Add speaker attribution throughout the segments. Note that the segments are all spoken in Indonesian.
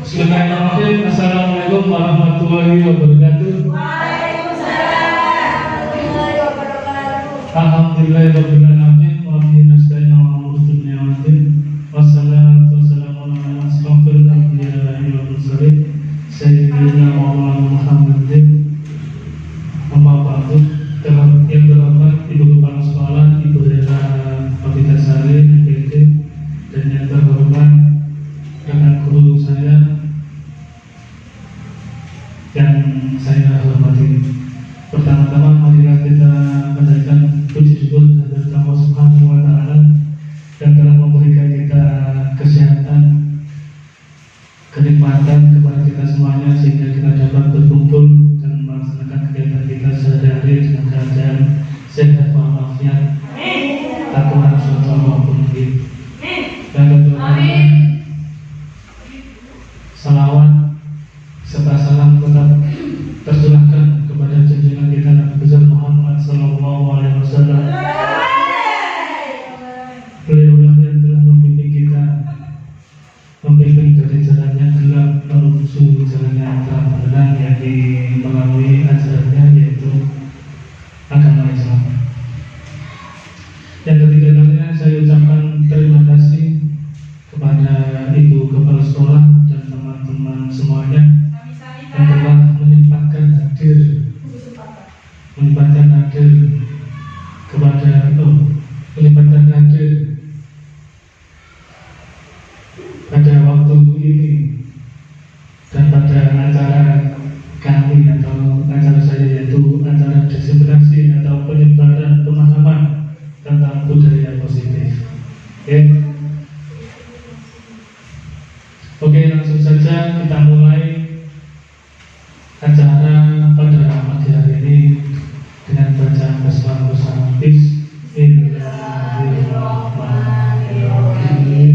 Speaker 1: Bismillahirrahmanirrahim. Assalamualaikum warahmatullahi wabarakatuh.
Speaker 2: Waalaikumsalam warahmatullahi wabarakatuh.
Speaker 1: Alhamdulillahirabbil alamin wa bihi nasta'inu ala umuri dunya waddin. Wassalatu wassalamu ala asyrofil anbiya'i wal mursalin sayyidina Maulana Muhammadin. Amma ba'du. Yang terhormat Ibu Kepala Sekolah, Ibu Rela Pavita Sari, MPT, dan yang terhormat rekan guru saya yang saya hormati. Pertama-tama marilah kita panjatkan puji syukur kepada Allah Subhanahu wa taala yang telah memberikan kita kesehatan, kenikmatan kepada kita semuanya sehingga kita dapat berkumpul dan melaksanakan kegiatan kita sehari-hari dengan keadaan sehat walafiat, tak kurang suatu apapun. Dan kedua, salawat serta salam tetap tercurahkan kepada junjungan kita Nabi besar Muhammad Sallallahu Alaihi Wasallam. Beliaulah yang telah membimbing kita, membimbing dari jalan yang gelap menuju jalan yang terang benderang, yakni melalui ajarannya yaitu agama Islam. Yang ketiga-kalinya saya ucapkan terima kasih kepada Ibu Kepala Sekolah dan teman-teman semuanya yang telah menyempatkan hadir pada waktu ini dan pada acara kami atau acara saya, yaitu acara diseminasi atau penyebaran pemahaman tentang budaya positif. Oke, langsung saja kita mulai acara pada pagi hari ini dengan bacaan basmalah bersama. Bismillahirrahmanirrahim.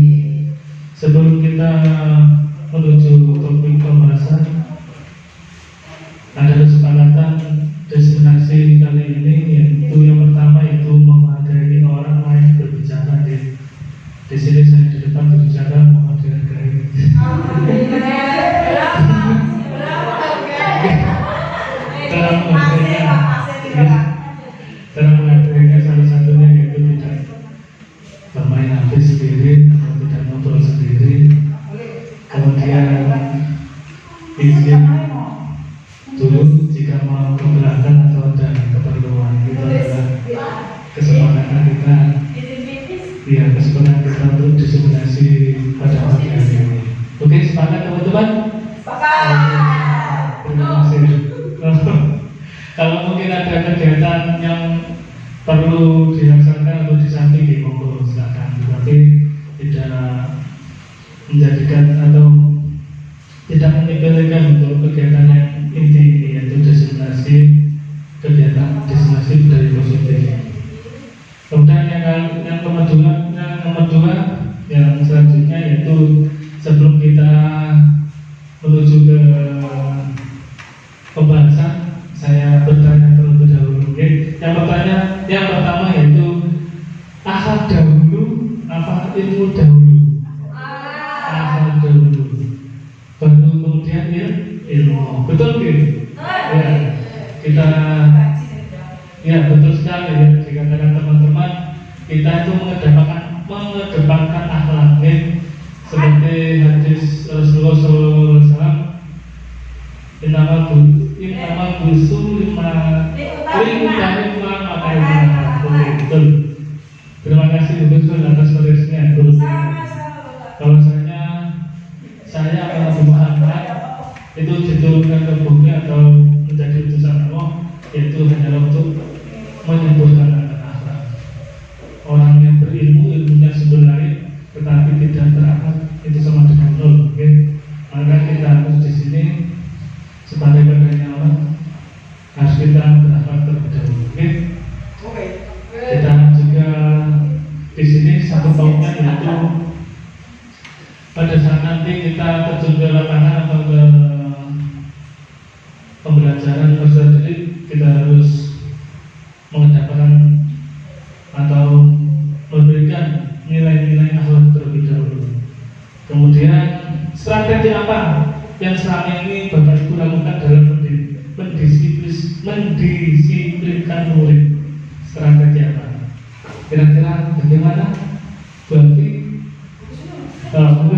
Speaker 1: Sebelum kita menuju topik pembahasan, ada kesepakatan destinasi kali ini, yaitu yang pertama itu menghargai orang lain berbicara. Di sini saya di depan berbicara, mohon dihargai. Cara menghargainya salah satunya yaitu tidak bermain HP sendiri atau tidak ngobrol sendiri. Kemudian izin dulu jika mau ke belakang atau ada keperluan. Itu adalah kesepakatan kita. Ya, kesempatan kita untuk diseminasi pada pagi hari ini. Oke, sepakat teman-teman?
Speaker 2: Sepakat.
Speaker 1: Terima kasih. Kalau mungkin ada kegiatan yang perlu dilaksanakan atau disampaikan, monggo silakan. Tetapi tidak menjadikan atau tidak menyepelekan untuk kegiatan yang inti, yaitu diseminasi, kegiatan diseminasi dari positif. Kemudian yang nomor dua yang selanjutnya yaitu sebelum kita menuju ke pembahasan, akhlak dahulu apa ilmu dahulu? Akhlak dahulu baru kemudian ilmu. Betul gitu? Ya, kita ya betul sekali ya dikatakan teman-teman, kita itu mengedepankan akhlak seperti hadis Rasulullah SAW, Inama busu lima betul. Terima kasih betul atas tulisnya. Bahwasanya saya akan Nabi Muhammad itu diturunkan ke bumi atau menjadi utusan Allah, yaitu hanyalah untuk menyembuhkan akhlak. Orang yang berilmu ilmunya sebenarnya tetapi tidak berakhlak itu sama dengan nol. Maka kita harus di sini sebagai badannya orang harus kita berakhlak terlebih dahulu. Kita juga di sini satu poinnya yaitu pada saat nanti kita terjun ke lapangan atau ke pembelajaran jadi kita harus mengedepankan atau memberikan nilai-nilai akhlak terlebih dahulu. Kemudian strategi apa yang selama ini Bapak Ibu lakukan dalam mendisiplinkan murid? Strategi apa? Kira-kira bagaimana? Berarti silakan.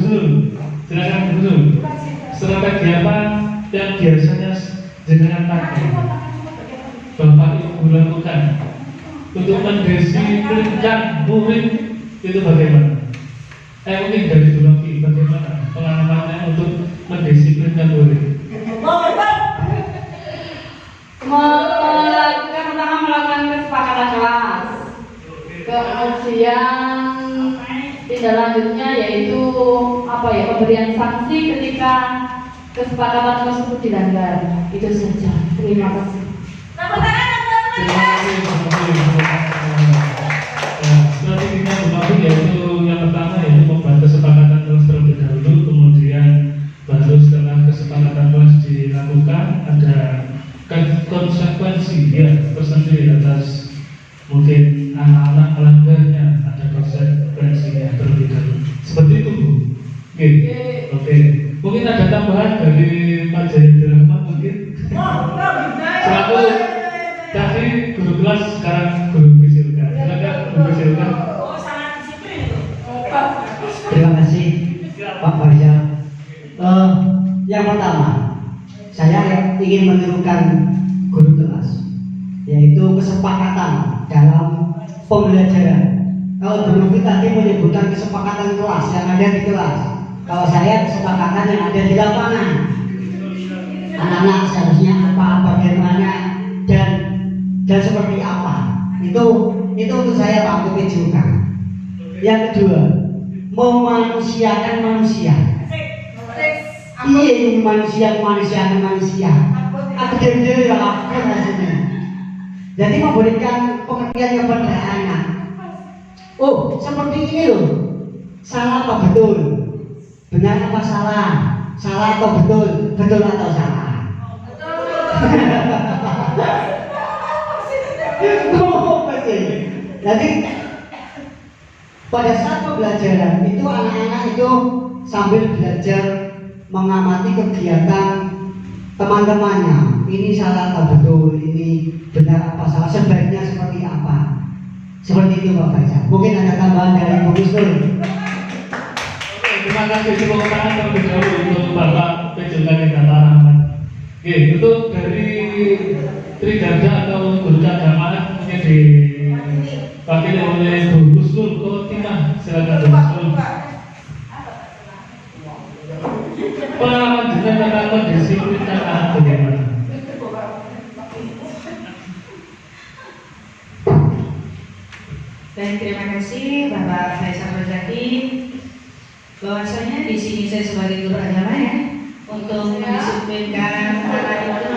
Speaker 1: Strategi apa yang biasanya jenengan pakai, Bapak Ibu lakukan untuk mendisiplinkan murid itu bagaimana? Mungkin dari Dunoki bagaimana pengalamannya untuk mendisiplinkan murid?
Speaker 2: Melakukan kesepakatan kelas. Kemudian tindak lanjutnya yaitu pemberian sanksi ketika kesepakatan tersebut dilanggar. Itu saja. Terima kasih.
Speaker 1: Strateginya Dunoki yaitu yang pertama yaitu membuat kesepakatan kelas terlebih dahulu, kemudian baru setelah kesepakatan kelas dilakukan ada konsekuensi tersendiri atas mungkin anak-anak melanggarnya, ada konsekuensinya terlebih dahulu. Seperti itu, Bu. Oke. Mungkin ada tambahan dari Pak Jayadi Rahmat mungkin. Selaku dari guru kelas sekarang guru BCLK. Silakan guru BCLK.
Speaker 3: Terima kasih Pak Faisal. Yang pertama, saya ingin menirukan guru kelas, yaitu kesepakatan dalam pembelajaran. Kalau dulu tadi menyebutkan kesepakatan kelas yang ada di kelas, kalau saya kesepakatan yang ada di lapangan. Anak-anak seharusnya apa, bagaimana dan seperti apa. Itu untuk saya Pak, untuk tujukan. Yang kedua, memanusiakan manusia. Iya, manusia. Aku jadi lapar rasanya. Jadi memberikan pengertian kepada anak. Oh, seperti ini loh. Salah apa betul? Benar apa salah? Salah atau betul? Betul atau salah? Jadi pada saat pembelajaran itu anak-anak itu sambil belajar mengamati kegiatan teman-temannya. Ini salah atau betul? Ini benar apa salah? Sebaiknya seperti apa? Seperti itu Pak Faisal. Mungkin ada tambahan dari Bu Gustur.
Speaker 1: Terima kasih tepuk tangan terlebih dahulu untuk Bapak Pejukan Bapak Rahmat. Oke, untuk dari Trigarda atau guru keagamaan mungkin diwakili oleh Bu Gustur. Timah, silakan Bu Gustur. Pengalaman jenengan tentang mendisiplinkan anak bagaimana?
Speaker 4: Dan terima kasih Bapak Faisal Rezaki. Bahwasanya di sini saya sebagai guru agama ya, untuk mendisiplinkan anak itu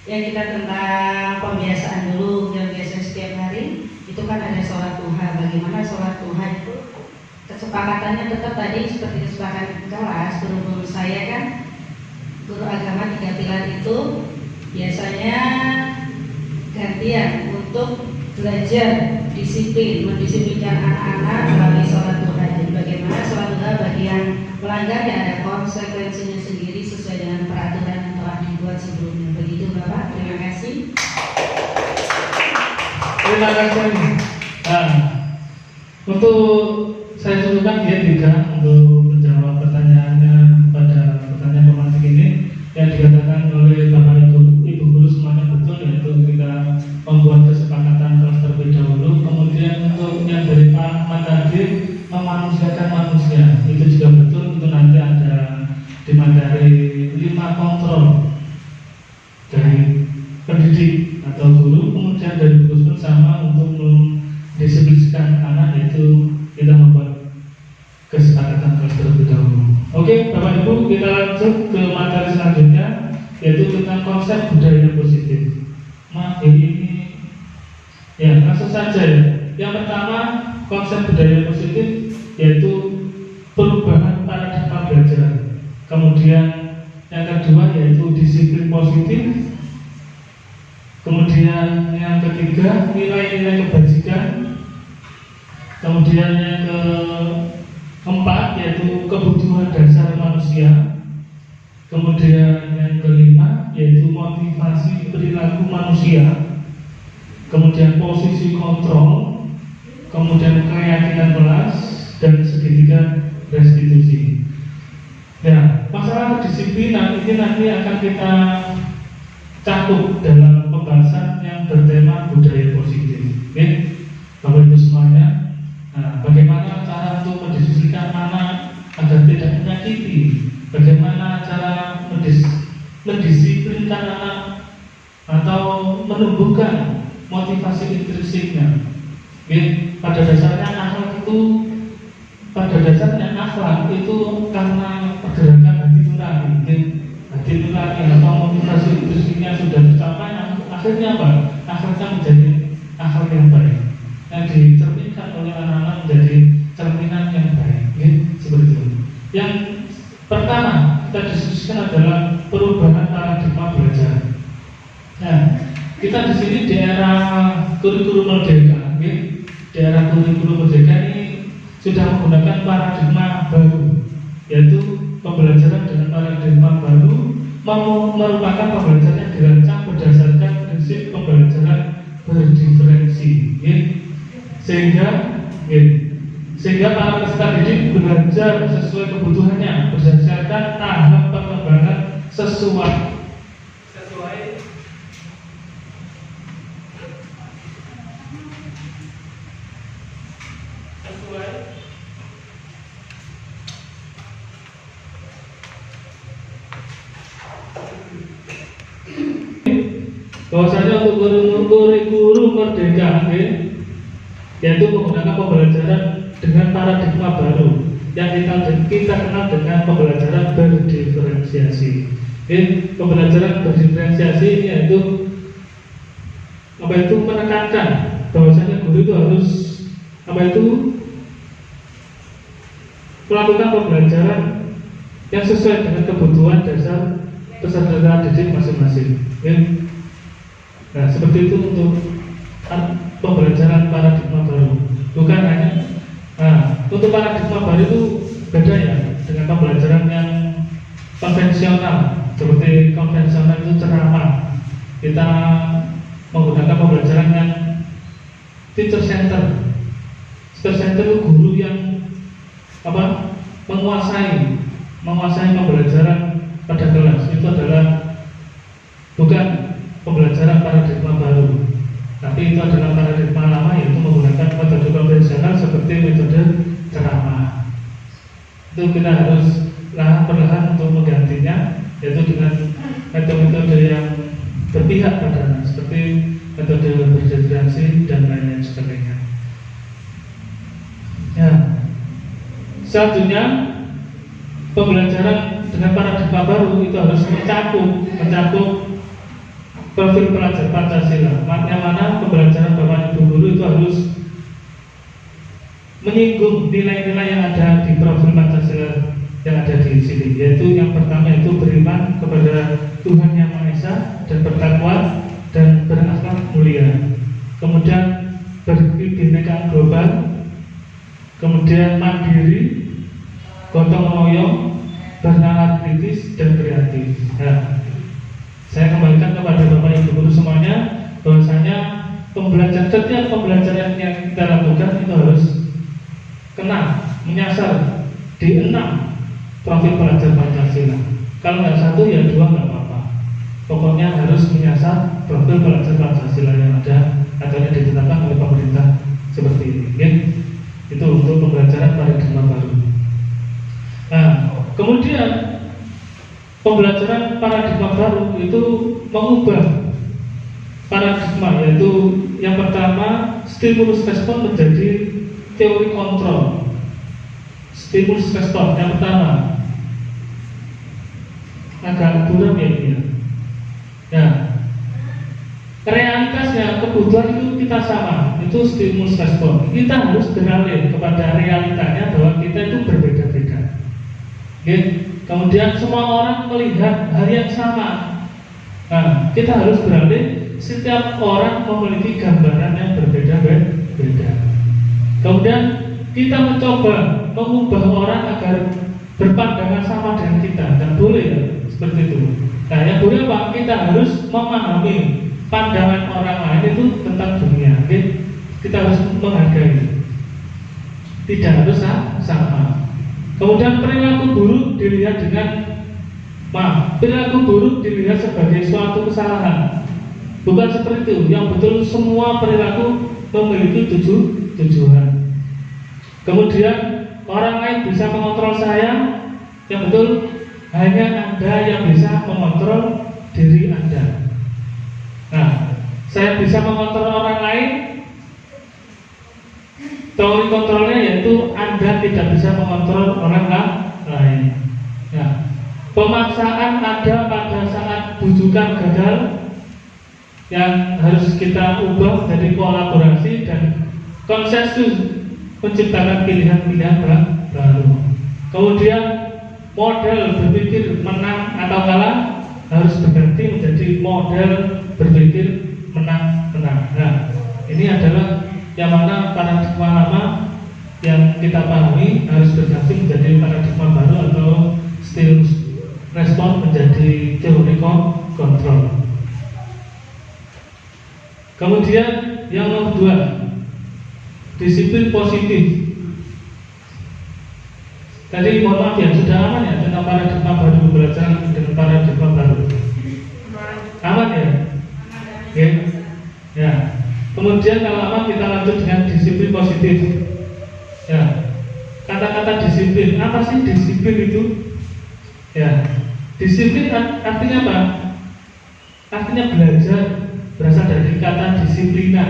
Speaker 4: ya kita tentang pembiasaan dulu yang biasa setiap hari itu kan ada sholat duha. Bagaimana sholat duha itu kesepakatannya tetap tadi seperti kesepakatan kelas. Guru-guru saya kan guru agama 3 pilar itu biasanya gantian untuk belajar disiplin, mendisiplinkan anak-anak melalui sholat duha. Jadi bagaimana sholat duha bagi yang melanggar ya ada konsekuensinya sendiri sesuai dengan peraturan yang telah dibuat sebelumnya. Begitu Bapak, terima kasih.
Speaker 1: Terima kasih. Nah, untuk saya cukupkan dia juga untuk menjawab pertanyaannya pada pertanyaan pemantik ini yang dikatakan oleh Bapak Ibu Guru semuanya betul, yaitu kita membuat kesepakatan kelas terlebih dahulu. Kemudian untuk yang dari Pak Matadir memanusiakan manusia itu juga betul. Itu nanti ada di materi 5 kontrol dari pendidik atau guru, kemudian dari guru bersama untuk mendisiplinkan anak, yaitu kita membuat kesepakatan kelas terlebih dahulu. Oke, Bapak Ibu, kita lanjut ke materi selanjutnya, yaitu tentang konsep budaya positif. Nah, ini ya langsung saja ya. Yang pertama, konsep budaya positif yaitu perubahan paradigma belajar. Kemudian yang kedua yaitu disiplin positif. Kemudian yang ketiga, nilai-nilai kebajikan. Kemudian yang keempat yaitu kebutuhan dasar manusia. Kemudian yang kelima yaitu motivasi perilaku manusia. Kemudian posisi kontrol. Kemudian keyakinan kelas dan segitiga restitusi. Ya, masalah kedisiplinan ini nanti akan kita cakup dalam pembahasan yang bertema budaya positif. Oke, Bapak Ibu semuanya. Nah, bagaimana cara untuk mendisiplinkan anak agar tidak menyakiti? Bagaimana cara mendisiplinkan anak atau menumbuhkan motivasi intrinsiknya? Oke, pada dasarnya akhlak itu karena pergerakan hati nurani. Hati nurani atau motivasi intrinsiknya sudah tercapai, akhirnya apa? Akhirnya menjadi akhlak yang baik, yang dicerminkan oleh anak-anak menjadi cerminan yang baik. Oke, seperti itu. Yang pertama kita diskusikan adalah perubahan paradigma belajar. Nah, kita di sini di era kurikulum merdeka, oke? Di era kurikulum merdeka ini sudah menggunakan paradigma baru, yaitu pembelajaran dengan paradigma baru merupakan pembelajaran yang dirancang berdasarkan prinsip pembelajaran berdiferensi, oke? Sehingga para peserta didik belajar sesuai kebutuhannya berdasarkan tahap perkembangan sesuai bahwasanya untuk kurikulum merdeka, yaitu menggunakan pembelajaran dengan paradigma baru yang kita kenal dengan pembelajaran berdiferensiasi. Pembelajaran berdiferensiasi yaitu menekankan bahwasanya guru itu harus melakukan pembelajaran yang sesuai dengan kebutuhan dasar peserta didik masing-masing. Nah, seperti itu untuk pembelajaran paradigma baru. Bukan hanya untuk paradigma baru itu beda ya dengan pembelajaran yang konvensional. Seperti konvensional itu ceramah. Kita menggunakan pembelajaran yang teacher center. Teacher center itu guru yang menguasai pembelajaran pada kelas. Itu adalah bukan pembelajaran paradigma baru, tapi itu adalah paradigma lama, yaitu menggunakan metode konvensional seperti metode ceramah. Itu kita harus perlahan untuk menggantinya, yaitu dengan metode-metode yang berpihak pada anak, seperti metode berdiferensiasi dan lain-lain sebagainya. Ya, selanjutnya pembelajaran dengan paradigma baru itu harus mencakup profil pelajar Pancasila, yang mana pembelajaran Bapak Ibu Guru itu harus menyinggung nilai-nilai yang ada di profil Pancasila yang ada di sini, yaitu yang pertama itu beriman kepada Tuhan Yang Maha Esa dan bertakwa dan berakhlak mulia. kemudian berkebinekaan global, kemudian mandiri, gotong royong, bernalar kritis dan kreatif. Nah, saya kembalikan kepada Bapak Ibu guru semuanya bahwasanya setiap pembelajaran yang kita lakukan itu harus kena menyasar di 6 profil pelajar Pancasila. Kalau nggak 1 ya 2 nggak apa-apa. Pokoknya harus menyasar profil pelajar Pancasila yang ada atau yang ditetapkan oleh pemerintah seperti ini. Ya? Itu untuk pembelajaran paradigma baru. Nah, kemudian pembelajaran paradigma baru itu mengubah paradigma, yaitu yang pertama stimulus respon menjadi teori kontrol. Stimulus respon yang pertama agak buram ya ini. Nah, realitasnya kebutuhan itu kita sama, itu stimulus respon. Kita harus beralih kepada realitanya bahwa kita itu berbeda-beda. Oke. Kemudian semua orang melihat hal yang sama. Nah, kita harus beralih, setiap orang memiliki gambaran yang berbeda-beda. Kemudian kita mencoba mengubah orang agar berpandangan sama dengan kita, dan boleh ya, seperti itu. Nah, yang boleh apa? Kita harus memahami pandangan orang lain itu tentang dunia. Oke? Kita harus menghargai. Tidak harus sama. Kemudian perilaku buruk dilihat perilaku buruk dilihat sebagai suatu kesalahan. Bukan seperti itu. Yang betul semua perilaku memiliki tujuan. Kemudian orang lain bisa mengontrol saya. Yang betul hanya Anda yang bisa mengontrol diri Anda. Nah, saya bisa mengontrol orang lain. Teori kontrolnya yaitu Anda tidak bisa mengontrol orang lain. Nah, pemaksaan ada pada saat bujukan gagal yang harus kita ubah menjadi kolaborasi dan konsensus menciptakan pilihan-pilihan baru. Kemudian model berpikir menang atau kalah harus berganti menjadi model berpikir menang-menang. Nah, ini adalah yang mana paradigma lama yang kita pahami harus berganti menjadi paradigma baru atau stimulus respon menjadi teori kontrol. Kemudian yang nomor 2, disiplin positif. Tadi mohon maaf ya, sudah aman ya tentang paradigma baru, belajar dengan paradigma baru. Aman ya? Oke. Ya. Kemudian kalau aman kita lanjut dengan disiplin positif. Ya. Kata-kata disiplin, apa sih disiplin itu? Ya. Disiplin artinya apa? Artinya belajar, berasal dari kata disiplina.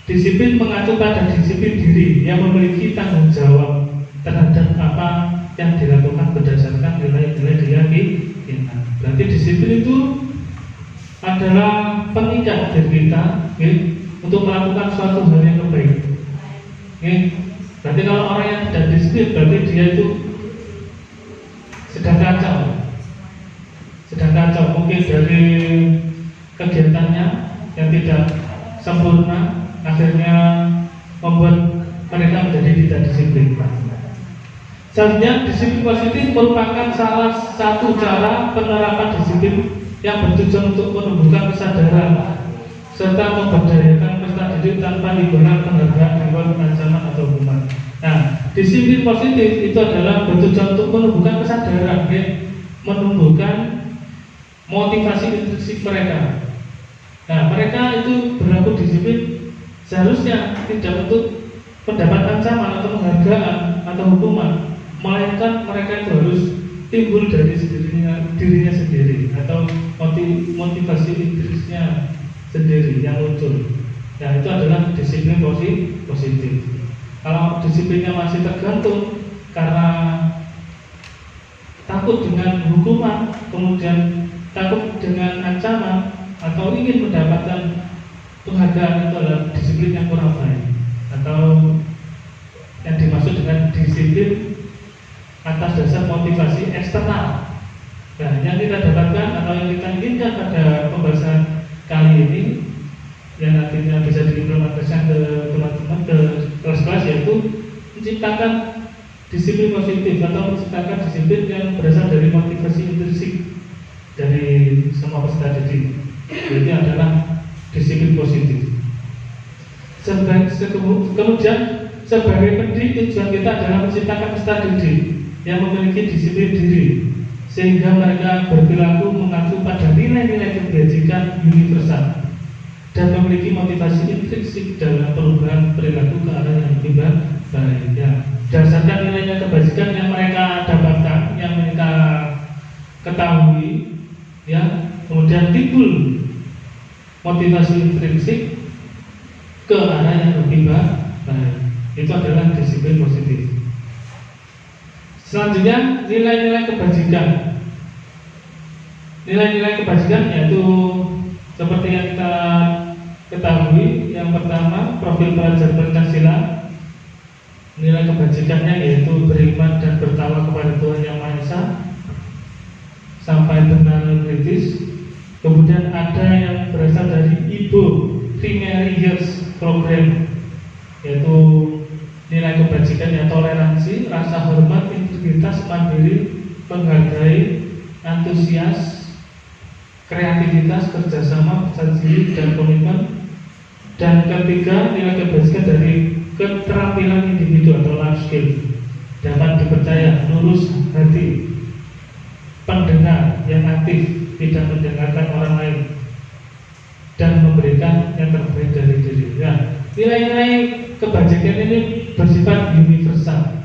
Speaker 1: Disiplin mengacu pada disiplin diri yang memiliki tanggung jawab terhadap apa yang dilakukan berdasarkan nilai-nilai keyakinan. Berarti disiplin itu adalah pengikat diri kita, untuk melakukan suatu hal yang terbaik. Berarti kalau orang yang tidak disiplin, berarti dia itu sedang kacau. Mungkin dari kegiatannya yang tidak sempurna, akhirnya membuat mereka menjadi tidak disiplin. Selanjutnya, disiplin positif merupakan salah satu cara penerapan disiplin yang bertujuan untuk menumbuhkan kesadaran serta memberdayakan peserta didik tanpa diberikan penghargaan lewat ancaman atau hukuman. Nah, disiplin positif itu adalah bertujuan untuk menumbuhkan kesadaran, menumbuhkan motivasi intrinsik mereka. Nah, mereka itu berlaku disiplin seharusnya tidak untuk mendapat ancaman atau penghargaan atau hukuman, melainkan mereka itu harus timbul dari dirinya sendiri atau motivasi intrinsiknya sendiri yang muncul. Nah, itu adalah disiplin positif. Kalau disiplinnya masih tergantung karena takut dengan hukuman, kemudian takut dengan ancaman, atau ingin mendapatkan penghargaan, itu adalah disiplin yang kurang baik, atau yang dimaksud dengan disiplin atas dasar motivasi eksternal. Nah, yang kita dapatkan atau yang kita inginkan pada pembahasan kali ini yang nantinya yang bisa diimplementasikan ke teman-teman ke kelas-kelas, yaitu menciptakan disiplin positif atau menciptakan disiplin yang berasal dari motivasi intrinsik dari semua peserta didik. Jadi adalah disiplin positif. Kemudian sebagai pendidik, tujuan kita adalah menciptakan peserta didik yang memiliki disiplin diri, sehingga mereka berperilaku mengacu pada nilai-nilai kebajikan universal dan memiliki motivasi intrinsik dalam perubahan perilaku ke arah yang lebih baik. Ya, berdasarkan nilai kebajikan yang mereka dapatkan, yang mereka ketahui, ya, kemudian timbul motivasi intrinsik ke arah yang lebih baik. Itu adalah disiplin positif. Selanjutnya, nilai-nilai kebajikan. Nilai-nilai kebajikan yaitu seperti yang kita ketahui, yang pertama profil pelajar Pancasila. Nilai kebajikannya yaitu beriman dan bertakwa kepada Tuhan Yang Maha Esa, sampai benar kritis. Kemudian ada yang berasal dari IBO Primary Years Program, yaitu nilai kebajikan yang toleransi, rasa hormat, integritas, mandiri, menghargai, antusias, kreativitas, kerjasama, percaya diri, dan komitmen. Dan ketiga, nilai kebajikan dari keterampilan individu atau life skill, dapat dipercaya, lurus hati, pendengar yang aktif, tidak mendengarkan orang lain, dan memberikan yang terbaik dari diri. Ya, nilai-nilai kebajikan ini bersifat universal,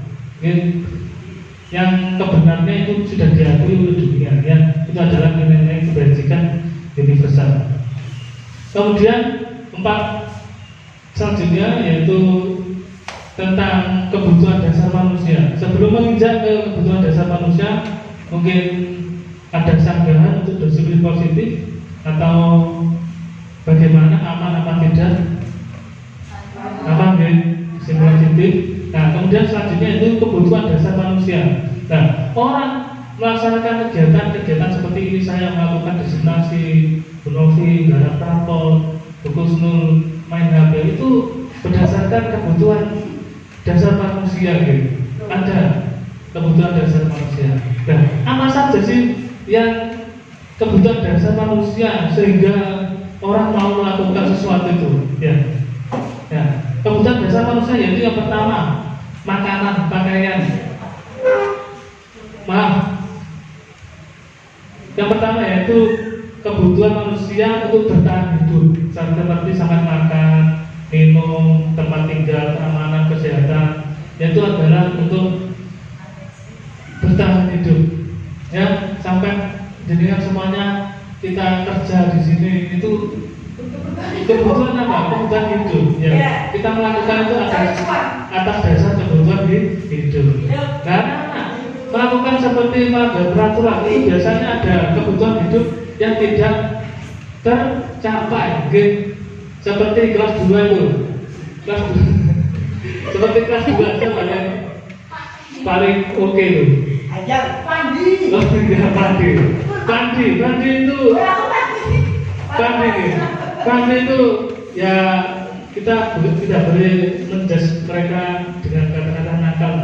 Speaker 1: yang kebenarnya itu sudah diakui oleh dunia. Ya, itu adalah nilai-nilai kebajikan universal. Kemudian selanjutnya yaitu tentang kebutuhan dasar manusia. Sebelum menginjak ke kebutuhan dasar manusia, mungkin ada sanggahan untuk disiplin positif atau bagaimana, aman apa tidak, apa disiplin positif. Nah, kemudian selanjutnya itu kebutuhan dasar manusia. Nah, orang melaksanakan kegiatan seperti ini, saya melakukan diseminasi, bunovi, garap rapor, bukusnul, main HP, itu berdasarkan kebutuhan dasar manusia, gitu. Ada kebutuhan dasar manusia. Nah, apa saja sih yang kebutuhan dasar manusia sehingga orang mau melakukan sesuatu itu? Ya, kebutuhan dasar manusia yaitu yang pertama, makanan, pakaian. Yang pertama yaitu kebutuhan manusia untuk bertahan hidup, seperti sampai makan, minum, tempat tinggal, keamanan, kesehatan. Itu adalah untuk bertahan hidup. Ya, sampai jadi semuanya kita kerja di sini itu kebutuhan apa? Kebutuhan hidup. Ya, kita melakukan itu atas dasar kebutuhan hidup. Karena melakukan seperti melanggar peraturan itu biasanya ada kebutuhan hidup yang tidak tercapai, seperti kelas 2 itu, seperti kelas 2 sama yang paling oke itu.
Speaker 3: Ajar Pandi.
Speaker 1: Oh tidak, Pandi itu ya kita tidak boleh menjudge mereka dengan kata-kata nakal.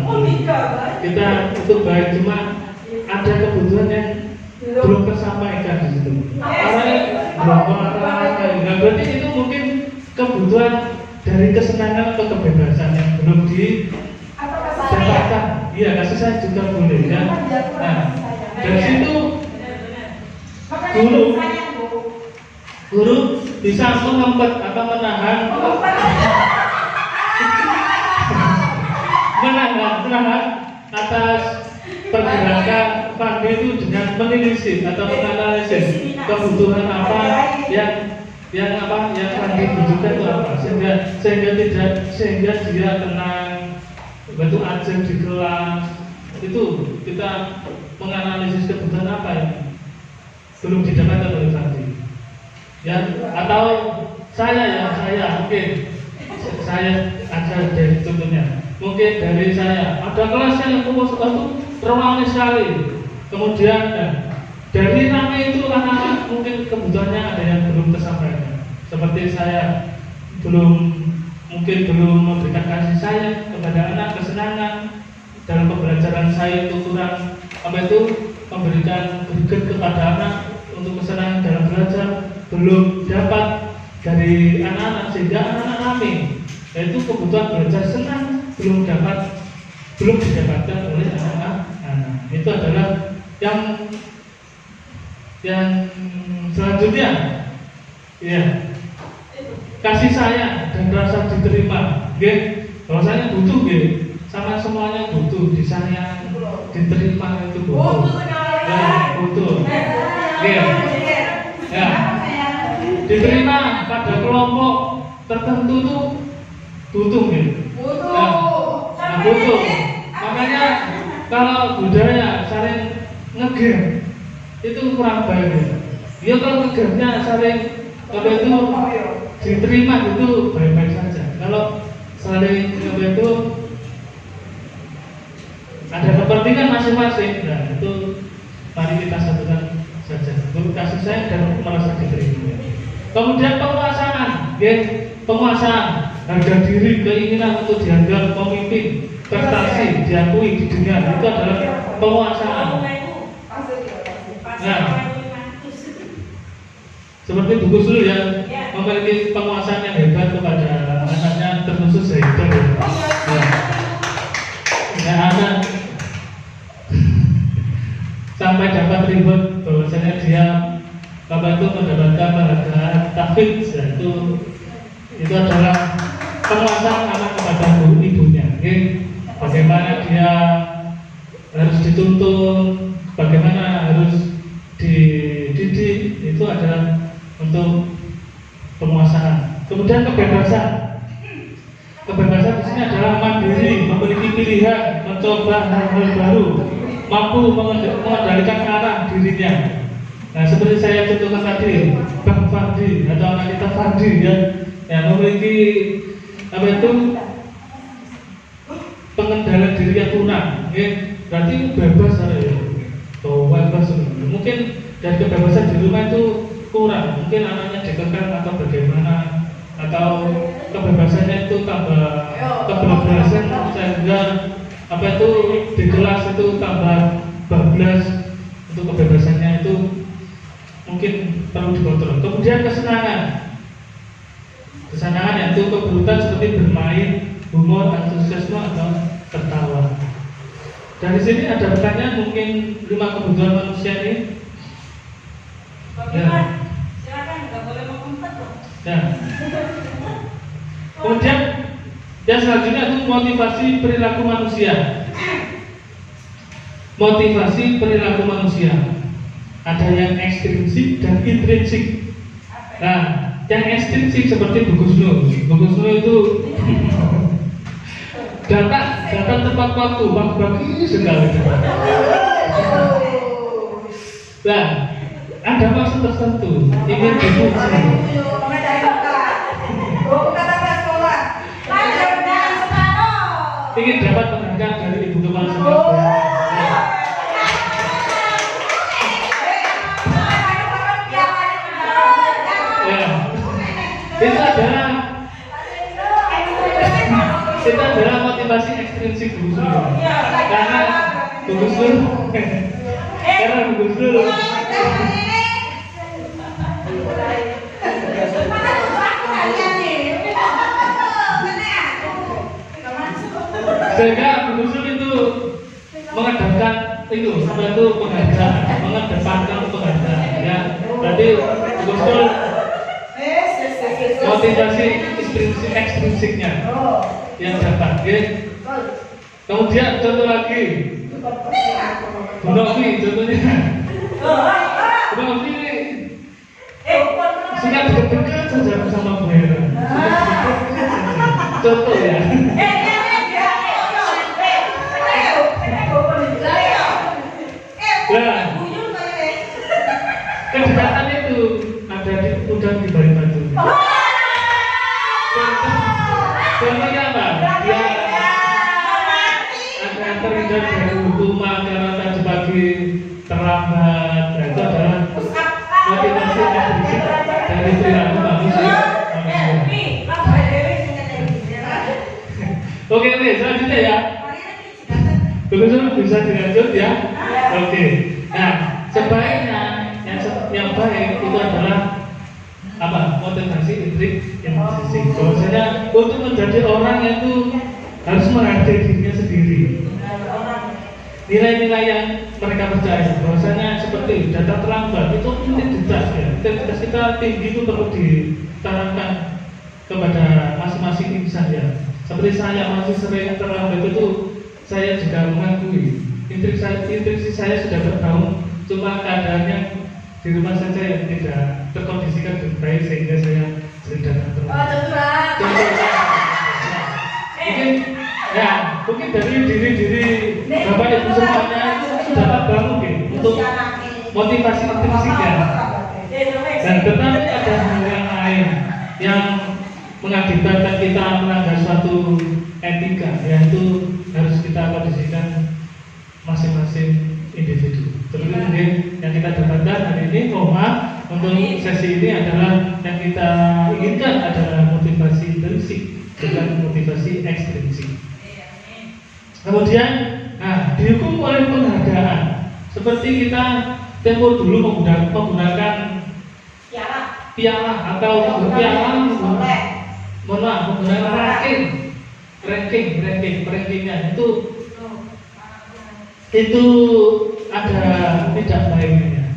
Speaker 1: Kita itu baik, cuma ada kebutuhan yang belum tersampaikan di situ. Nah, berarti itu mungkin kebutuhan dari kesenangan atau kebebasan yang belum didapatkan. Iya, kasih saya juga boleh ya. Nah, dari situ guru bisa mengempet atau menahan atas pergerakan Pandi itu dengan menelisik atau menganalisis kebutuhan apa yang Pandi butuhkan itu apa, sehingga dia tenang, betul aja di kelas. Itu kita menganalisis kebutuhan apa yang belum didapatkan oleh Pandi. Ya, atau saya mungkin saya ajar dari contohnya. Mungkin dari saya ada kelas yang itu ramai sekali. Kemudian dari ramai itu anak-anak mungkin kebutuhannya ada yang belum tersampaikan. Seperti saya mungkin belum memberikan kasih sayang kepada anak, kesenangan dalam pembelajaran saya itu kurang memberikan greget kepada anak untuk kesenangan dalam belajar, belum dapat dari anak-anak sehingga anak-anak kami yaitu kebutuhan belajar senang belum didapatkan oleh anak-anak. Itu adalah yang selanjutnya, ya, kasih sayang dan rasa diterima, bahwasanya butuh, sama semuanya butuh disayang, diterima itu butuh, butuh, ya, diterima pada kelompok tertentu tuh butuh, butuh. Makanya kalau budaya saling ngegem itu kurang baik. Ya kalau ngegemnya saling itu diterima itu baik-baik saja. Kalau saling itu ada kepentingan masing-masing, nah itu mari kita satukan saja. Kasih sayang dan merasa diterima. Kemudian penguasaan, penguasaan harga diri, keinginan untuk dianggap pemimpin, prestasi, diakui di dunia, itu adalah penguasaan. Nah, seperti buku Sulu yang memiliki penguasaan yang hebat kepada anaknya, terkhusus Zaidan. Ya, anak sampai dapat ribut bahwasanya dia mendapatkan penghargaan tahfidz, itu adalah penguasaan anak kepada ibunya. Bagaimana dia harus dituntun, bagaimana harus dididik, itu adalah untuk penguasaan. Kemudian kebebasan. Kebebasan di sini adalah mandiri, memiliki pilihan, mencoba hal-hal baru, mampu mengendalikan arah dirinya. Nah, seperti saya contohkan tadi, Bang Fandi atau anak kita Fandi yang memiliki pengendalian diri yang kurang, berarti bebas ya. Bebas. Mungkin dari kebebasan di rumah itu kurang, mungkin anaknya dikekang atau bagaimana, atau kebebasannya itu tambah kebablasan sehingga di kelas itu tambah bablas, untuk kebebasannya itu mungkin perlu dikontrol. Kemudian kesenangan yaitu kebutuhan seperti bermain, humor, antusiasme atau tertawa. Dari sini ada pertanyaan, mungkin 5 kebutuhan manusia ini. Ya.
Speaker 4: Silakan, nggak boleh mengumpet loh.
Speaker 1: Ya. Kemudian yang selanjutnya itu motivasi perilaku manusia. Motivasi perilaku manusia. Ada yang ekstrinsik dan intrinsik. Nah, yang ekstrinsik seperti buku Sulu itu datang tepat waktu, bagi sekali. Nah, ada maksud tertentu, ingin dipuji, ingin dapat penghargaan dari ibu kepala sekolah. Itu adalah motivasi ekstrinsik buku Sulu. Karena buku Sulu sehingga buku Sulu itu mengedepankan mengedepankan penghargaan, ya. Berarti buku Sulu motivasi ekstrinsiknya yang dapat, ya. Kemudian contoh lagi, Bu Novi contohnya. Bu Novi suka dekat saja bersama Bu Hera. Contoh ya. Nah, kedekatan itu ada di udang di balik batu. Contohnya apa? Ya, ada terhindar dari hukuman karena tadi pagi terlambat. Nah, itu adalah motivasi ekstrinsik dari perilaku manusia. Oke, selanjutnya ya. Betul, bisa dilanjut ya. Oke. Nah, sebaiknya yang baik itu adalah apa? Motivasi intrinsik. Bahwasanya untuk menjadi orang itu harus menghargai dirinya sendiri. Nilai-nilai yang mereka percaya, bahwasanya seperti datang terlambat itu integritas ya. Integritas kita tinggi itu perlu ditanamkan kepada masing-masing insan ya. Seperti saya masih sering terlambat itu, saya juga mengakui intriksi saya sudah terbangun, cuma keadaannya di rumah saja yang tidak terkondisikan dengan baik sehingga saya sering datang terlambat. Mungkin dari diri Bapak Ibu semuanya sudah terbangun mungkin untuk motivasi intrinsiknya. Dan tetapi ada hal yang lain yang mengakibatkan kita melanggar suatu etika, yaitu harus kita kondisikan masing-masing individu. Seperti mungkin yang kita dapatkan hari ini, untuk sesi ini adalah yang kita inginkan adalah motivasi intrinsik, bukan motivasi ekstrinsik. Kemudian, dihukum oleh penghargaan. Seperti kita tempo dulu menggunakan piala atau menggunakan rankingnya itu ada tidak baiknya.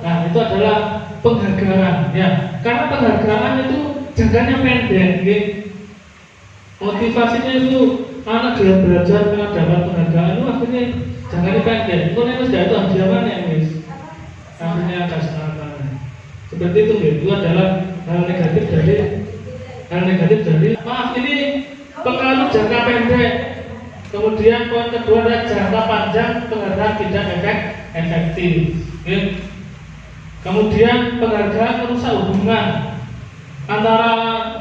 Speaker 1: Nah, itu adalah penghargaan ya. Karena penghargaan itu jangkanya pendek, gitu. Motivasinya itu anak dia belajar dengan dapat penghargaan itu akhirnya jangkanya pendek. Kalau sudah itu hadiah ya guys, akhirnya kasih seperti itu ya. Itu adalah hal negatif dari maaf ini pengaruh jangka pendek. Kemudian poin kedua adalah jangka panjang penghargaan tidak efektif. Ya. Kemudian penghargaan merusak hubungan antara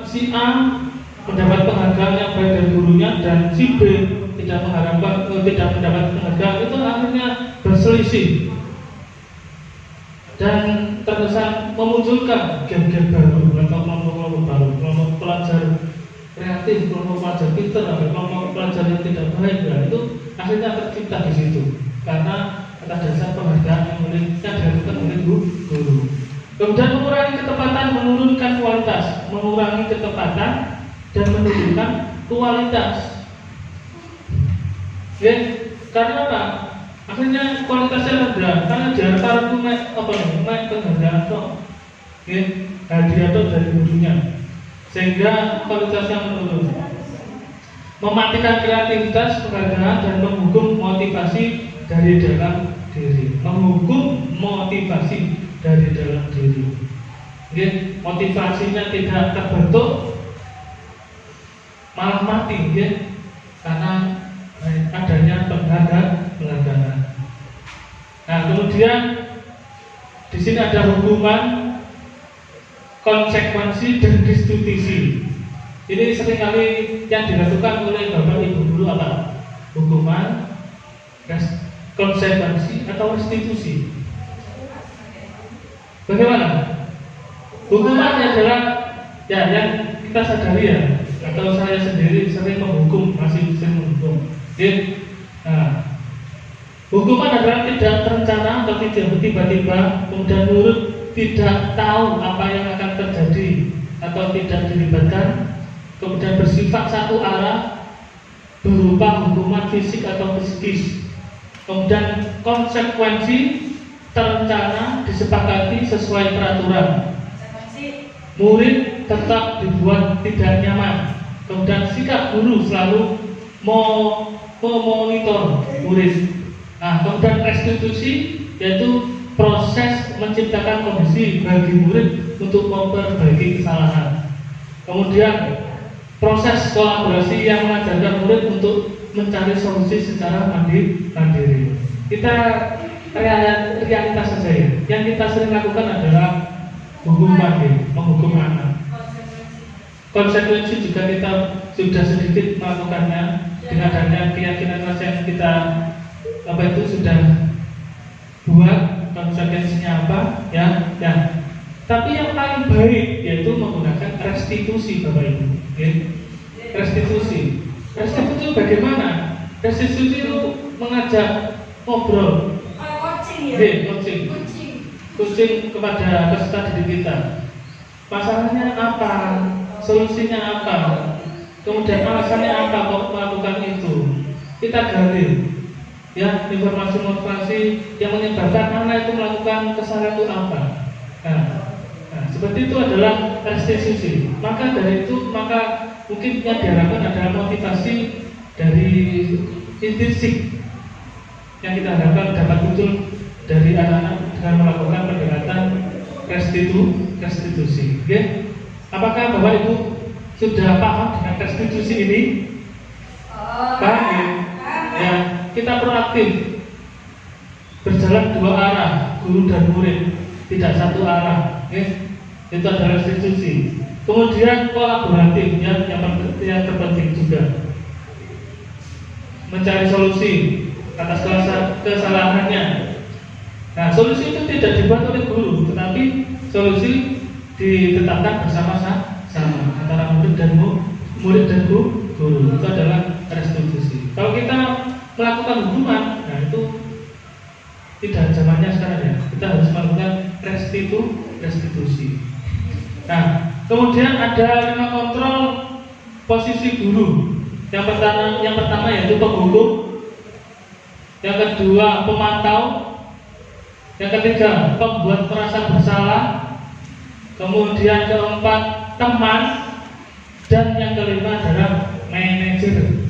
Speaker 1: si A mendapat penghargaan yang baik dari gurunya dan si B tidak mendapat penghargaan, itu akhirnya berselisih dan terkesan memunculkan gap-gap baru, kelompok-kelompok baru, kelompok pelajar kreatif, kelompok pelajar pintar, kelompok pelajar yang tidak baik, itu akhirnya tercipta di situ karena atas dasar penghargaan yang dilakukan oleh guru. Kemudian mengurangi ketepatan, menurunkan kualitas, mengurangi ketepatan dan menurunkan kualitas. Ya, karena apa? Akhirnya kualitasnya rendah karena diantar itu naik penghargaan kok, ya, hadiah dari gurunya, sehingga kualitasnya menurun. Mematikan kreativitas, penghargaan dan menghukum motivasi dari dalam diri. Menghukum motivasi dari dalam diri. Ya, motivasinya tidak terbentuk, malah mati, ya, karena adanya penghargaan. Nah, kemudian di sini ada hukuman, konsekuensi dan restitusi. Ini seringkali yang dilakukan oleh Bapak Ibu guru apa? Hukuman, konsekuensi atau restitusi. Bagaimana? Hukuman adalah ya yang kita sadari ya, atau saya sendiri sering menghukum, masih sering menghukum. Nah, hukuman adalah tidak terencana atau tidak tiba-tiba, kemudian nurut, tidak tahu apa yang akan terjadi atau tidak dilibatkan, kemudian bersifat satu arah, berupa hukuman fisik atau psikis. Kemudian konsekuensi terencana, disepakati sesuai peraturan. Murid tetap dibuat tidak nyaman. Kemudian sikap guru selalu memonitor murid. Nah, kemudian restitusi yaitu proses menciptakan kondisi bagi murid untuk memperbaiki kesalahan. Kemudian proses kolaborasi yang mengajarkan murid untuk mencari solusi secara mandiri. Kita realitas saja ya. Yang kita sering lakukan adalah hukuman, menghukum anak. Konsekuensi juga kita sudah sedikit melakukannya dengan adanya keyakinan yang kita sudah buat konsekuensinya apa ya. Tapi yang paling baik yaitu menggunakan restitusi, Bapak Ibu. Restitusi bagaimana? Restitusi itu mengajak ngobrol, coaching kepada peserta didik kita. Masalahnya apa? Solusinya apa? Kemudian alasannya apa kok melakukan itu? Kita gali, ya, informasi-informasi yang menyebabkan anak itu melakukan kesalahan itu apa. Nah, seperti itu adalah restitusi. Maka dari itu, maka mungkin yang diharapkan adalah motivasi dari intrinsik yang kita harapkan dapat muncul dari anak-anak dengan melakukan pendekatan restitusi. Okay? Apakah Bapak Ibu sudah paham dengan restitusi ini? Paham ya? Ya, kita proaktif, berjalan dua arah, guru dan murid, tidak satu arah. Okay? Itu adalah restitusi. Kemudian kolaboratif, ya, yang terpenting juga mencari solusi atas kesalahannya. Nah, solusi itu tidak dibuat oleh guru, tetapi solusi ditetapkan bersama-sama antara murid dan guru. Itu adalah restitusi. Kalau kita melakukan hukuman, nah itu tidak zamannya sekarang ya. Kita harus melakukan restitusi. Nah, kemudian ada 5 kontrol posisi guru. Yang pertama yaitu penghukum, yang kedua pemantau, yang ketiga pembuat merasa bersalah, kemudian keempat teman, dan yang kelima adalah manajer.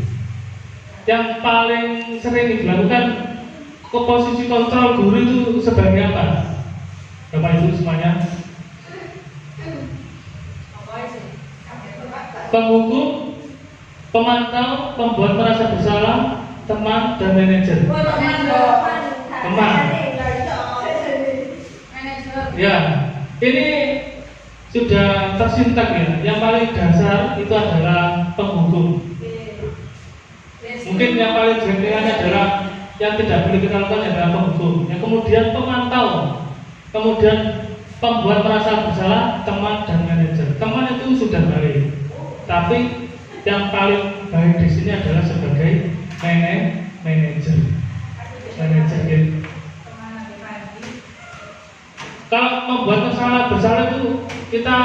Speaker 1: Yang paling sering dilakukan ke posisi kontrol guru itu sebagai apa? Bapak Ibu semuanya? Penghukum, pemantau, pembuat merasa bersalah, teman, dan manajer. Teman. Ya, ini sudah tersintak ya. Yang paling dasar itu adalah penghukum. Mungkin yang paling general adalah yang tidak boleh kita lakukan adalah penghukum. Yang kemudian pemantau, kemudian pembuat merasa bersalah, teman, dan manajer. Teman itu sudah baik, tapi yang paling baik di sini adalah sebagai manajer. Gitu. Kalau membuat bersalah itu kita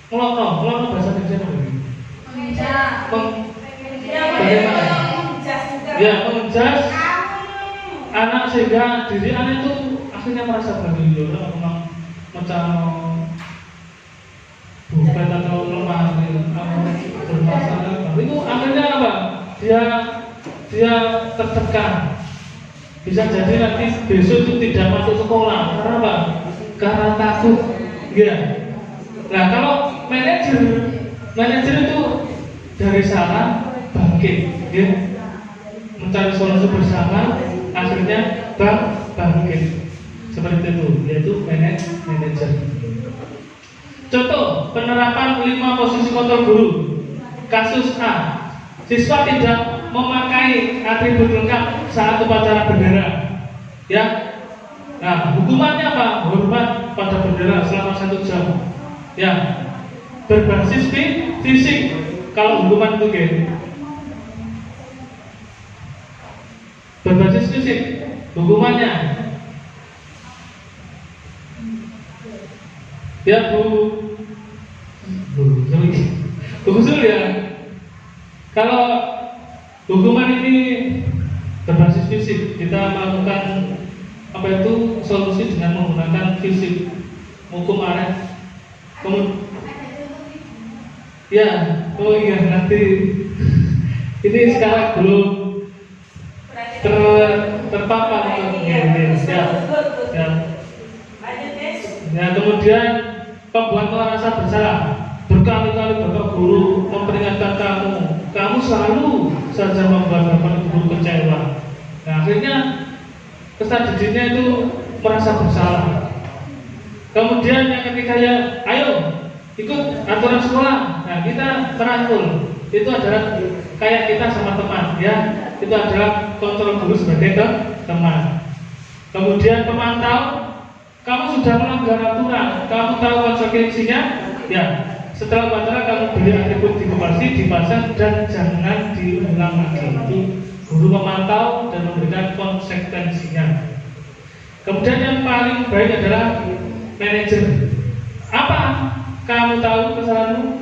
Speaker 1: ngelono bahasa Indonesia apa? Ya, mengejas anak sehingga diri anak itu akhirnya merasa bahagia, memang macam bukan atau lemah, bermasalah. Itu akhirnya apa? Dia tertekan. Bisa jadi nanti besok itu tidak masuk sekolah. Karena apa? Karena takut. Ya. Nah, kalau manajer itu dari sana bangkit, ya. Mencari solusi bersama, akhirnya bangkit. Seperti itu, yaitu manajer. Contoh penerapan 5 posisi kontrol guru. Kasus A, siswa tidak memakai atribut lengkap saat upacara bendera. Ya. Nah, hukumannya apa? Hormat pada bendera selama 1 jam. Ya. Berbasis fisik. Kalau hukuman itu berbasis fisik, hukumannya ya Bu Sul ya. Kalau hukuman ini berbasis fisik, kita melakukan solusi dengan menggunakan fisik, hukum arah. Ya, nanti ini sekarang belum terpapar ya, kemudian pembuat merasa bersalah. Berkali-kali Bapak Guru memperingatkan kamu selalu saja membuat Bapak Guru kecewa. Nah, akhirnya peserta didiknya itu merasa bersalah. Kemudian yang ketiga ya, ayo ikut aturan sekolah. Nah, kita merangkul. Itu adalah kayak kita sama teman, ya. Itu adalah kontrol guru sebagai teman. Kemudian pemantau, kamu sudah melanggar aturan, kamu tahu konsekuensinya, ya. setelah upacara kamu beli atribut dipasang dan jangan diulang lagi. Itu guru memantau dan memberikan konsekuensinya. Kemudian yang paling baik adalah manajer. Apa kamu tahu kesalahanmu?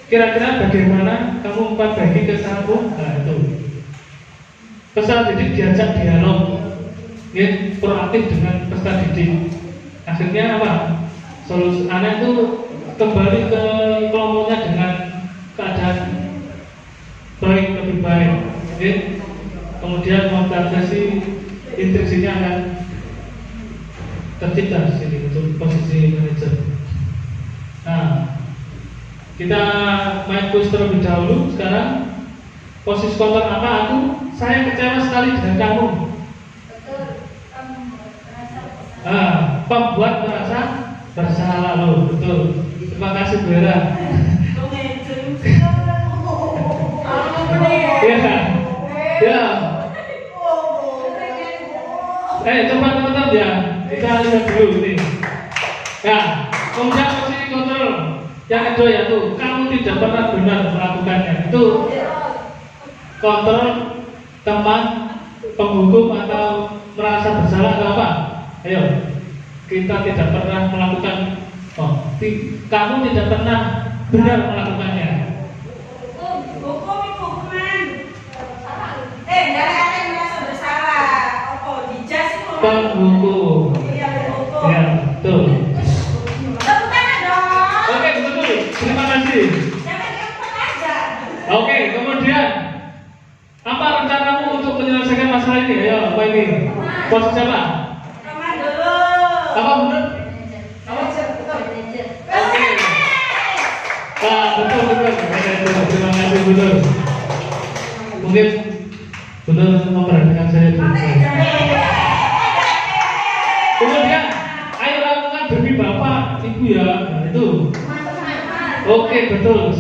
Speaker 1: Kira-kira bagaimana kamu memperbaiki kesalahanmu? Nah itu. Peserta didik diajak dialog, ya, proaktif dengan peserta didik. Akhirnya apa? Solusi anak itu kembali ke kelompoknya dengan keadaan baik, lebih baik. Ya. Kemudian motivasi instruksinya akan tercipta sini untuk posisi manajer. Nah, kita main kuis terlebih dahulu. Sekarang posisi kontor apa aku? Saya kecewa sekali dengan kamu. Pembuat merasa bersalah loh, betul. Terima kasih Bu Hera. Ya. Coba teman-teman ya, kita lihat dulu ini. Ya, kemudian posisi kontrol yang kedua yaitu kamu tidak pernah benar melakukannya. Itu kontrol teman penghukum atau merasa bersalah atau apa? Ayo, kita tidak pernah melakukan. Kamu tidak pernah benar melakukannya.
Speaker 4: Hukum itu hukuman. Dari ada yang merasa bersalah. Dijas itu.
Speaker 1: Penghukum.
Speaker 4: Iya, penghukum.
Speaker 1: Ya, betul.
Speaker 4: Tepuk tangan dong.
Speaker 1: Oke, betul. Terima kasih.
Speaker 4: Jangan diangkat aja.
Speaker 1: Oke, kemudian apa rencanamu untuk menyelesaikan masalah ini? Ayo, apa ini? Posisi apa?
Speaker 4: Teman dulu.
Speaker 1: Apa benar? Oke. Betul. Terima kasih betul. Mungkin betul memperhatikan saya dulu. Kemudian, ayo lakukan demi bapak, ibu ya. Nah, itu. Oke, betul.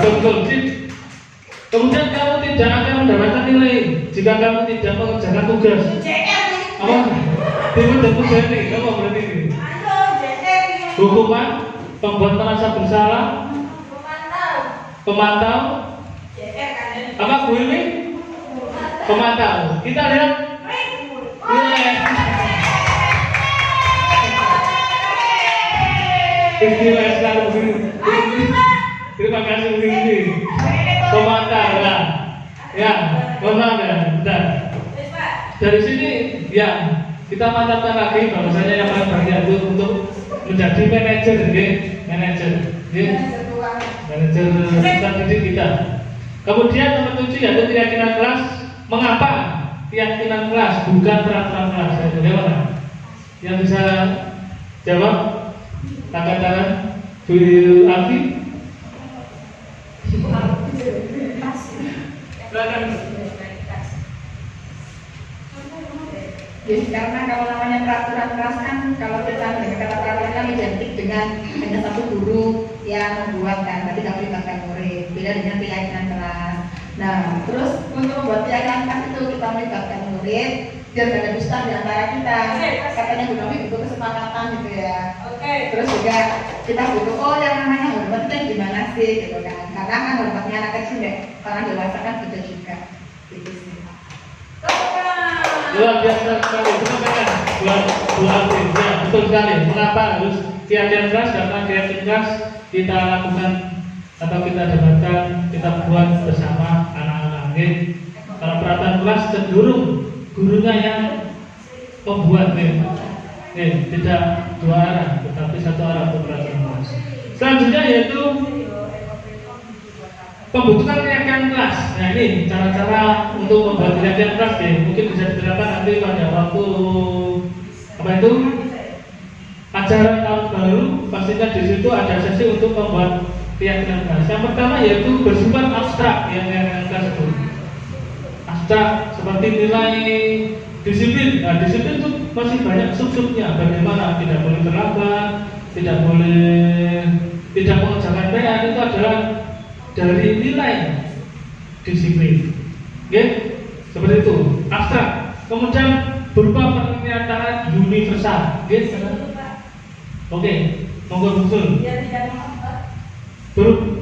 Speaker 1: Betul. Kemudian kamu tidak akan mendapatkan nilai jika kamu tidak mengerjakan tugas. Apa? Tidak berani. Apa berarti ini? Hukuman, pembuat merasa bersalah, pemantau, apa Bu ini? Pemantau. Kita lihat. Istilah sekali begini. Terima kasih begini. Pemantau lah. Ya, mohon ya, bentar. Dari sini, ya, kita mantapkan lagi bahwasanya yang paling bahagia itu untuk menjadi manajer, manajer peserta didik kita. Kemudian nomor 7 yaitu keyakinan kelas. Mengapa keyakinan kelas bukan peraturan kelas? Bagaimana? Yang bisa jawab? Angkat tangan. Bu Alfi. Silakan.
Speaker 2: Jadi karena kalau namanya peraturan kelas kan, kalau kita dengan kata peraturan kan identik dengan hanya satu guru yang membuat kan, berarti tidak melibatkan murid. Beda dengan keyakinan kelas. Nah, terus untuk membuat keyakinan kelas itu kita melibatkan murid biar tidak ada dusta di antara kita. Katanya Bu Novi butuh kesepakatan gitu ya. Terus juga kita butuh yang namanya hormat itu gimana sih gitu kan? Karena kan hormatnya anak kecil deh, orang dewasa kan beda juga. Gitu sih.
Speaker 1: Luar biasa sekali, buat ya, betul sekali. Mengapa harus keyakinan kelas? Karena keyakinan kelas kita lakukan atau kita debatkan, kita buat bersama anak-anak. Kalau peraturan kelas cenderung gurunya yang membuat, tidak dua arah, tetapi satu arah untuk peraturan kelas. Selanjutnya yaitu pembentukan keyakinan kelas. Nah ini cara-cara untuk membuat keyakinan kelas ya. Mungkin bisa diterapkan nanti pada waktu apa itu acara tahun baru. Pastinya di situ ada sesi untuk membuat keyakinan kelas. Yang pertama yaitu bersifat abstrak keyakinan kelas itu. Abstrak seperti nilai disiplin. Nah disiplin itu masih banyak sub-subnya. Bagaimana tidak boleh terlambat, tidak mengerjakan PR, itu adalah dari nilai disiplin, seperti itu, abstrak. Kemudian berupa pernyataan universal, Oke, monggo usul.
Speaker 2: Biar tidak menghambat.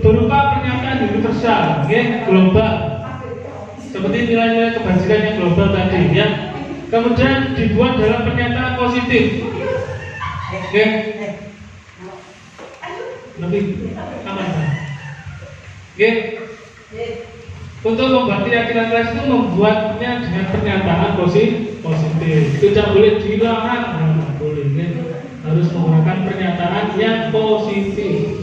Speaker 1: Berupa pernyataan universal, global, seperti nilai-nilai kebajikan yang global tadi, ya. Kemudian dibuat dalam pernyataan positif, lebih aman, Untuk membuat keyakinan kelas itu membuatnya dengan pernyataan positif, tidak boleh dilarang, boleh, harus menggunakan pernyataan yang positif.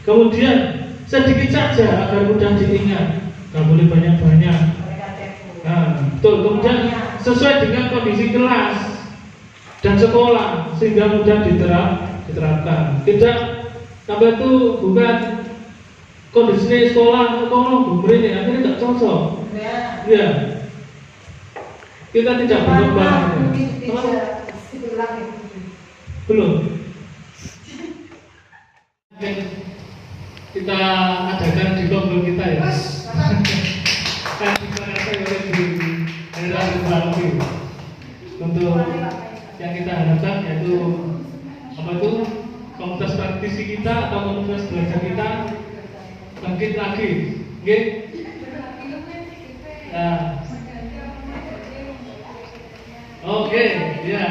Speaker 1: Kemudian sedikit saja agar mudah diingat, nggak boleh banyak-banyak. Nah, betul. Kemudian sesuai dengan kondisi kelas dan sekolah sehingga mudah diterapkan. Tidak sampai itu bukan kondisi sekolah begini, akhirnya tidak cocok. Ya, kita tidak berkembang. Belum. Kita adakan di kelompok kita ya. Kan untuk yang kita harapkan yaitu apa itu komunitas praktisi kita atau komunitas belajar kita bangkit lagi, Nah, oke, ya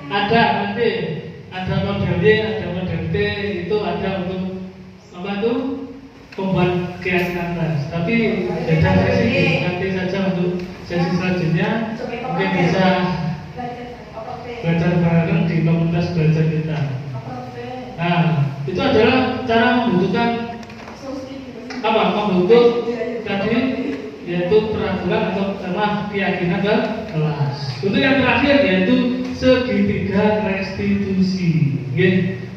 Speaker 1: ada nanti ada model Y, ada model T, itu ada untuk apa itu membuat keyakinan kelas. Tapi beda sesi nanti saja untuk sesi selanjutnya mungkin bisa belajar bareng di komunitas belajar kita. Nah, itu adalah cara membutuhkan apa? Membentuk tadi yaitu peraturan atau keyakinan kelas. Untuk yang terakhir yaitu segitiga restitusi.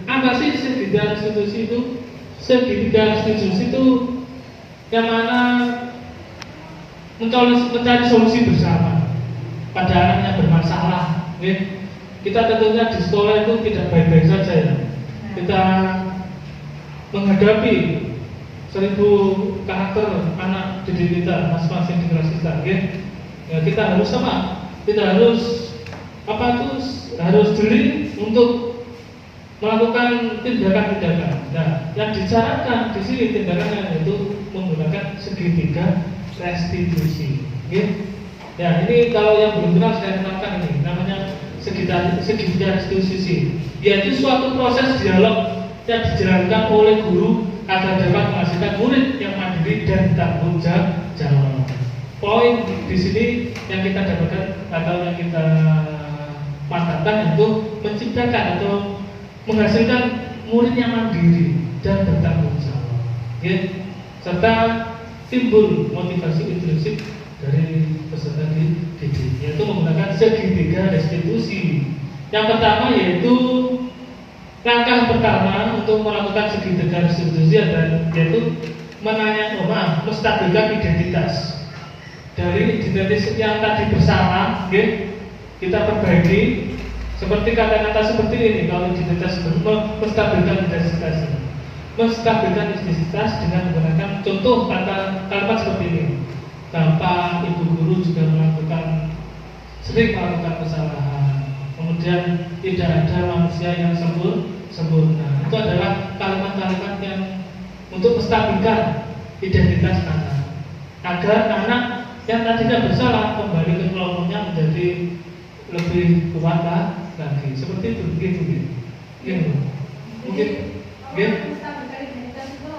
Speaker 1: Apa sih segitiga restitusi itu? Segitiga restitusi itu yang mana mencari solusi bersama pada anak yang bermasalah. Kita tentunya di sekolah itu tidak baik-baik saja ya. Kita menghadapi 1000 karakter anak didik kita masing-masing di kelas kita. Ya, kita harus sama. Kita harus harus jeli untuk melakukan tindakan-tindakan. Nah, yang disarankan di sini tindakannya yaitu menggunakan segitiga restitusi. Ya, ini kalau yang belum kenal saya kenalkan ini namanya segitiga restitusi. Yaitu suatu proses dialog yang dijalankan oleh guru agar dapat menghasilkan murid yang mandiri dan tanggung jawab. Poin di sini yang kita dapatkan atau yang kita mantapkan untuk menciptakan atau menghasilkan murid yang mandiri dan bertanggung jawab, serta timbul motivasi intrinsik dari peserta didik, yaitu menggunakan segitiga restitusi. Yang pertama yaitu langkah pertama untuk melakukan segitiga restitusi yaitu menstabilkan identitas. Dari identitas yang tadi bersama, kita perbaiki. Seperti kata-kata seperti ini, kalau identitas menstabilkan identitas, dengan menggunakan contoh kalimat seperti ini. Bapak, ibu guru juga sering melakukan kesalahan. Kemudian tidak ada manusia yang sempurna. Itu adalah kalimat-kalimat yang untuk menstabilkan identitas anak, agar anak yang tadinya bersalah kembali ke kelompoknya menjadi lebih kuat lagi. Seperti itu, mungkin,
Speaker 5: menstabilkan identitas itu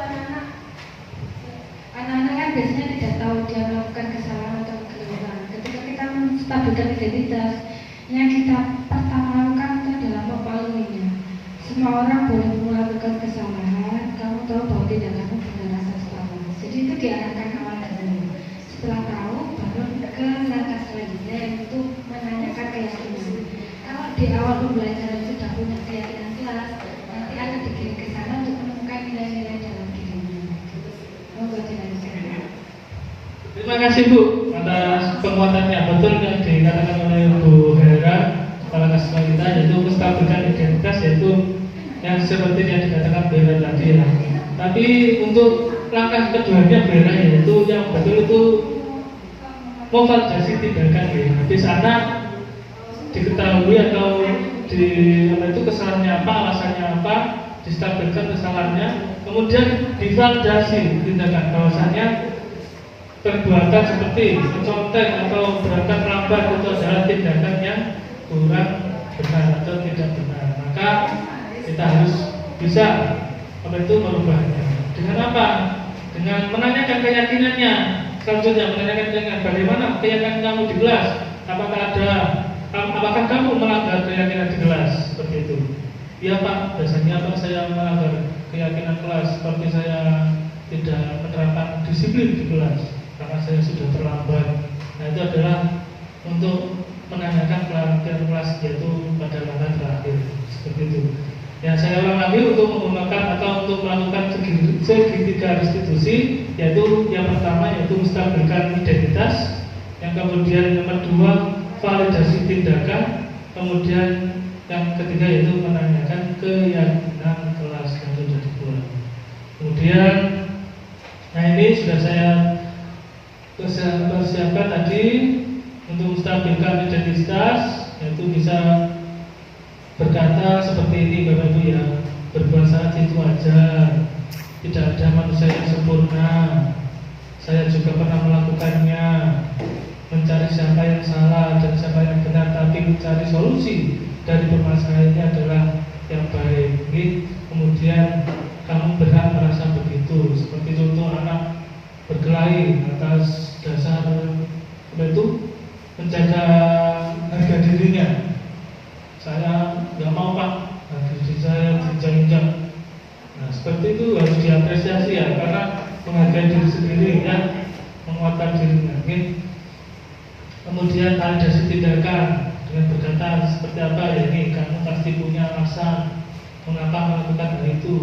Speaker 5: anak-anak kan biasanya tidak tahu dia melakukan kesalahan atau kekeliruan. Ketika kita menstabilkan identitas, yang kita pertama lakukan itu adalah mempaluinya. Semua orang boleh melakukan kesalahan. Kamu tahu bahwa tindakanmu punya rasa salah. Jadi itu diarahkan awal dulu. Setelah tahu, baru ke langkah selanjutnya yaitu menanyakan keyakinan. Kalau di awal pembelajaran sudah punya keyakinan kelas, nanti akan dikirim ke sana untuk menemukan nilai-nilai dalam dirinya.
Speaker 1: Terima kasih Bu atas penguatannya. Betul yang dikatakan oleh Bu Hera kepala kasma kita, yaitu menstabilkan identitas, yaitu yang seperti yang dikatakan Bu Hera tadi ya. Tapi untuk langkah keduanya Bu Hera yaitu yang betul itu memvalidasi tindakan ya. Di sana diketahui atau di apa itu kesalahannya apa, alasannya apa, distabilkan kesalahannya, kemudian divalidasi tindakan bahwasannya perbuatan seperti mencontek atau berangkat lambat itu adalah tindakan yang kurang benar atau tidak benar. Maka kita harus bisa apa itu merubahnya. Dengan apa? Dengan menanyakan keyakinannya. Selanjutnya menanyakan dengan bagaimana keyakinan kamu di kelas. Apakah kamu melanggar keyakinan di kelas seperti itu? Iya Pak, biasanya Pak saya melanggar keyakinan kelas seperti saya tidak menerapkan disiplin di kelas karena saya sudah terlambat. Nah itu adalah untuk menanyakan pelatihan kelas yaitu pada langkah terakhir seperti itu. Yang saya ulang lagi untuk menggunakan atau untuk melakukan segitiga restitusi, yaitu yang pertama yaitu menstabilkan identitas, yang kemudian nomor dua validasi tindakan, kemudian yang ketiga yaitu menanyakan keyakinan kelas yang sudah dibuat. Kemudian, nah ini sudah saya persiapkan tadi untuk menstabilkan identitas, yaitu bisa berkata seperti ini Bapak Ibu ya, berbuat saat itu wajar, tidak ada manusia yang sempurna, saya juga pernah melakukannya, mencari siapa yang salah dan siapa yang benar, tapi mencari solusi dari permasalahan ini adalah yang baik. Kemudian kamu berhak merasa begitu, seperti contoh anak berkelahi atas dasar apa itu menjaga harga dirinya. Saya nggak mau Pak, diri saya diinjak-injak. Nah seperti itu harus diapresiasi ya, karena menghargai diri sendiri ya, menguatkan dirinya. Kemudian validasi tindakan dengan berkata seperti apa ya, ini kamu pasti punya alasan mengapa melakukan hal itu.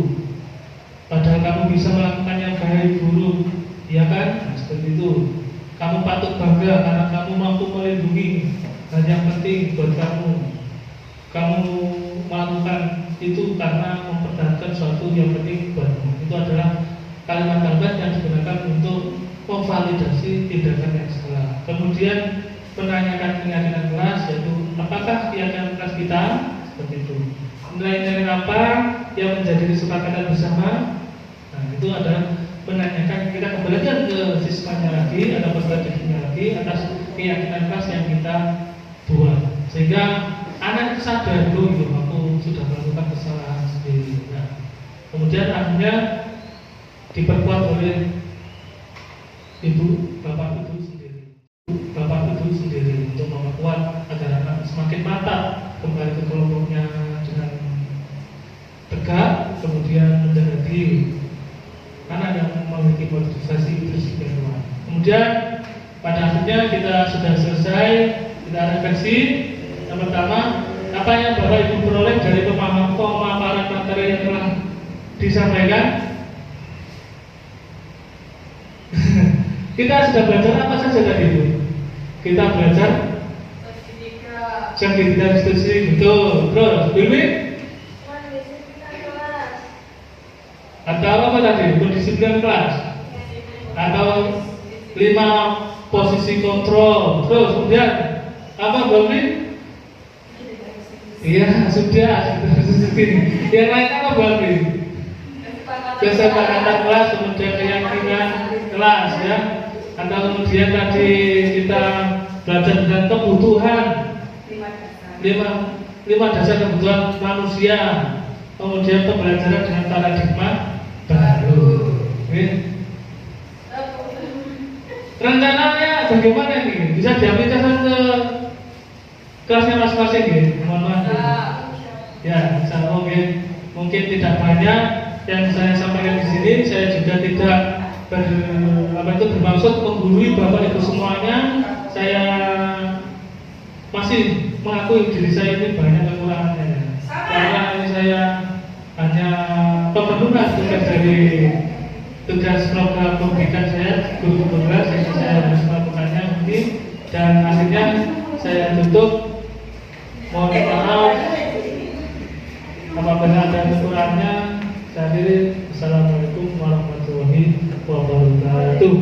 Speaker 1: Padahal kamu bisa melakukannya baik buruk, ya kan? Nah, seperti itu. Kamu patut bangga karena kamu mampu melindungi hal yang penting buat kamu. Kamu melakukan itu karena mempertahankan suatu yang penting buatmu. Itu adalah kalimat-kalimat yang digunakan untuk memvalidasi tindakan yang salah. Kemudian menanyakan keyakinan kelas, yaitu apakah keyakinan kelas kita seperti itu. Nilai-nilai apa yang menjadi kesepakatan bersama. Nah itu adalah menanyakan, kita kembalikan ke siswanya lagi, ada strateginya lagi atas keyakinan kelas yang kita buat, sehingga anak itu sadar dulu gitu, aku sudah melakukan kesalahan sendiri. Nah, kemudian akhirnya diperkuat oleh bapak ibu sendiri untuk memperkuat agar anak semakin mantap kembali ke kelompoknya dengan tegak, kemudian menjaga diri. Anak yang memiliki motivasi intrinsik yang kuat. Kemudian pada akhirnya kita sudah selesai, kita refleksi. Yang pertama, apa yang Bapak Ibu peroleh dari pemaparan materi yang telah disampaikan? Kita sudah belajar apa saja tadi itu? Kita belajar segitiga restitusi, betul. Terus, Bibi? Atau apa tadi? Pendisiplinan kelas? Atau 5 posisi kontrol? Terus, kemudian apa Bibi? Iya, sudah. Yang lain apa Bibi? Kesepakatan kelas, kemudian keyakinan kelas ya. Atau kemudian tadi kita belajar tentang kebutuhan 5 dasar kebutuhan manusia. Kemudian pembelajaran dengan paradigma baru. Rencananya bagaimana ini? Bisa diaplikasikan ke kelasnya masing-masing ya? Mohon maaf. Ya, insya Allah mungkin tidak banyak yang saya sampaikan di sini. Saya juga tidak bermaksud menggurui Bapak Ibu semuanya. Saya masih mengakui diri saya ini banyak kekurangannya. Karena ini saya hanya pemenuhan tugas dari tugas program pendidikan saya, guru tugas, sehingga saya harus melakukannya ini. Dan akhirnya saya tutup. Mohon maaf apabila ada kekurangannya. Saya akhiri. Assalamualaikum warahmatullahi wabarakatuh.